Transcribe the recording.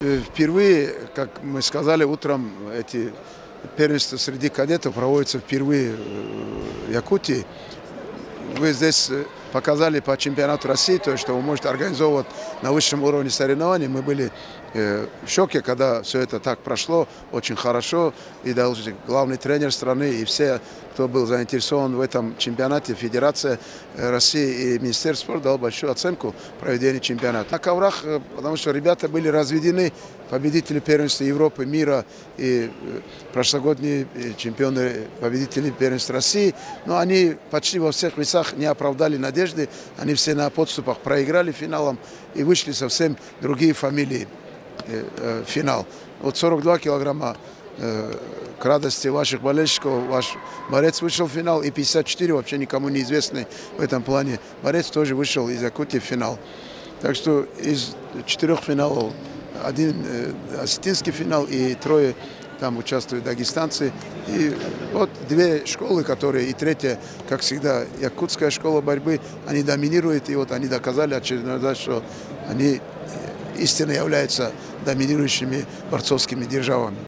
Впервые, как мы сказали утром, эти первенства среди кадетов проводятся впервые в Якутии. Вы здесь показали по чемпионату России, то, что вы можете организовывать на высшем уровне соревнований. Мы были в шоке, когда все это так прошло, очень хорошо. И даже главный тренер страны и все, кто был заинтересован в этом чемпионате, Федерация России и Министерство спорта дал большую оценку проведению чемпионата. На коврах, потому что ребята были разведены, победители первенства Европы, мира и прошлогодние чемпионы, победители первенства России. Но они почти во всех весах не оправдали надежды. Они все на подступах проиграли финалом и вышли совсем другие фамилии в финал. Вот 42 килограмма к радости ваших болельщиков, ваш борец вышел в финал, и 54 вообще никому неизвестный в этом плане борец тоже вышел из Якутии в финал. Так что из 4 финалов один осетинский финал и 3 там участвуют дагестанцы. И вот 2 школы, которые, и 3, как всегда, якутская школа борьбы, они доминируют, и вот они доказали очередной раз, что они истинно являются доминирующими борцовскими державами.